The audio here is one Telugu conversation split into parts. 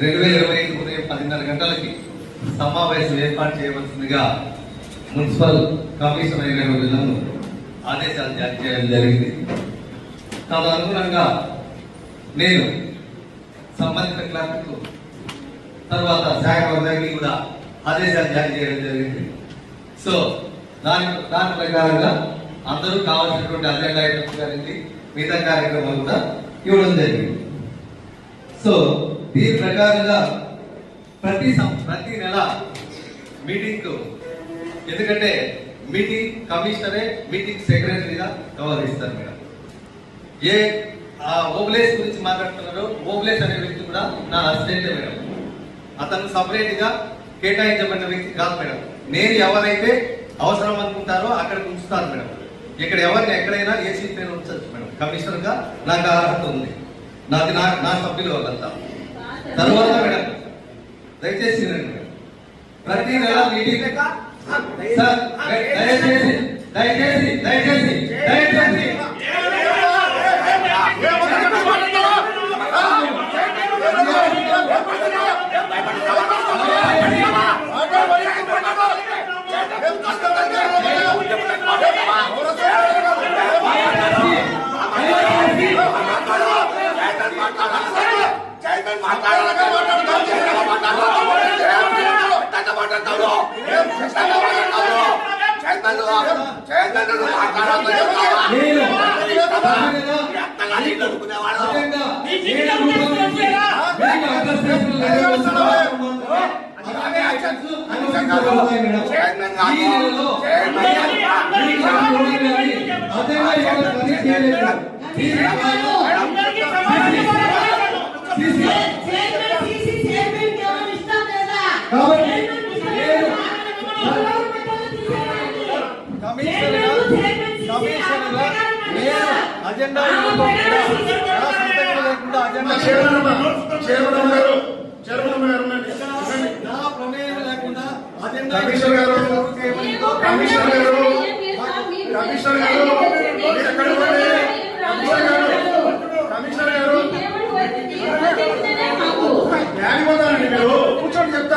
2025 ఉదయం 10:30 గంటలకి సమావేశం ఏర్పాటు చేయవలసిందిగా మున్సిపల్ కమిషనర్ అయిన నన్ను ఆదేశాలు జారీ చేయడం జరిగింది. తదనుగుణంగా నేను సంబంధిత క్లర్క్ తర్వాత శాఖ వర్గానికి కూడా ఆదేశాలు జారీ చేయడం జరిగింది. సో దాని ప్రకారంగా అందరూ కావాల్సినటువంటి అజెండా ఐటమ్స్ గారికి మిగతా కార్యక్రమాలు కూడా ఇవ్వడం జరిగింది. సో దీని ప్రకారంగా ప్రతి నెల మీటింగ్, ఎందుకంటే మీటింగ్ కమిషనరే మీటింగ్ సెక్రటరీగా వ్యవహరిస్తారు మేడం. ఏ ఓబ్లేస్ గురించి మాట్లాడుతున్నారో ఓబ్లేస్ అనే వ్యక్తి కూడా నా అసిస్టెంటే మేడం. అతను సపరేట్ గా కేటాయించబడిన వ్యక్తి కాదు మేడం. నేను ఎవరైతే అవసరం అనుకుంటారో అక్కడికి ఉంచుతాను మేడం. ఇక్కడ ఎవరిని ఎక్కడైనా ఏ సీట్ పైన ఉంచచ్చు మేడం. కమిషనర్ గా నాకు అర్హత ఉంది. నాది నా సభ్యులు వాళ్ళంతా. తర్వాత మేడం దయచేసి ప్రతి నెల మీటింగ్ సార్ దయచేసి దయచేసి దయచేసి దయచేసి అజెండా నా ప్రమేయం లేకుండా అజెండా మీరు కూర్చొని చెప్తా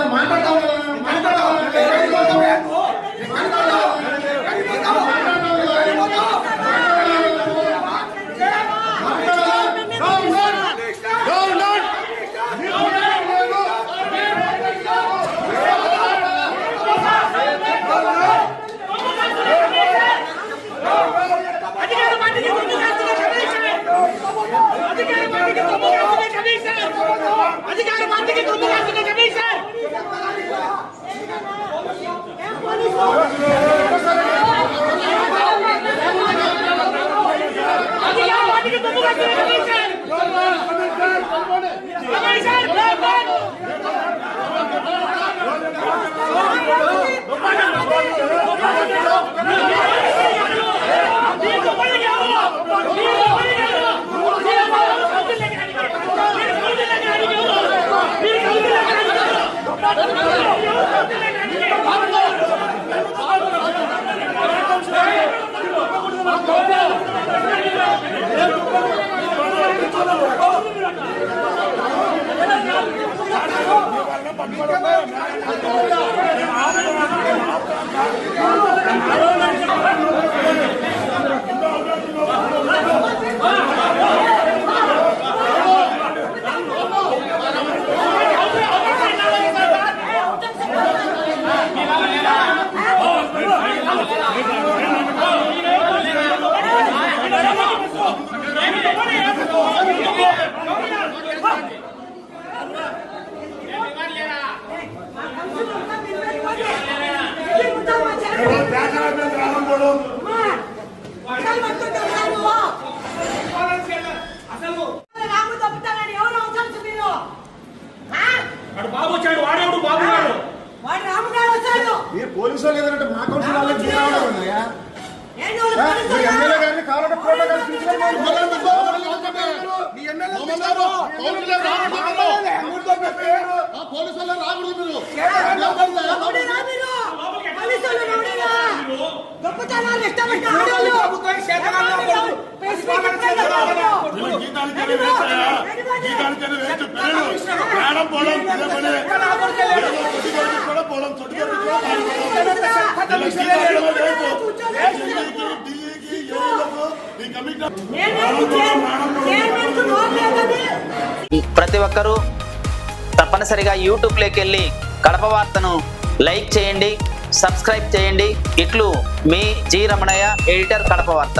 పోలీసు వాళ్ళు ఏదంటే మా కౌన్సిల్ వాళ్ళకి ఎమ్మెల్యే గారిని కావాలంటే ప్రోటోకాల్ పోలీసు వాళ్ళు రాకూడదు మీరు ఈ కాడికైనా వేస్ట్ పిల్లలు మేడం పోవడం ఇదే పని ఏదో కొద్ది కొద్ది కూడా పోవడం కొద్ది కొద్ది కూడా ప్రతి ఒక్కరూ తప్పనిసరిగా యూట్యూబ్లోకి వెళ్ళి కడప వార్తను లైక్ చేయండి, సబ్స్క్రైబ్ చేయండి. ఇట్లు మీ జి రమణయ్య, ఎడిటర్, కడప వార్త.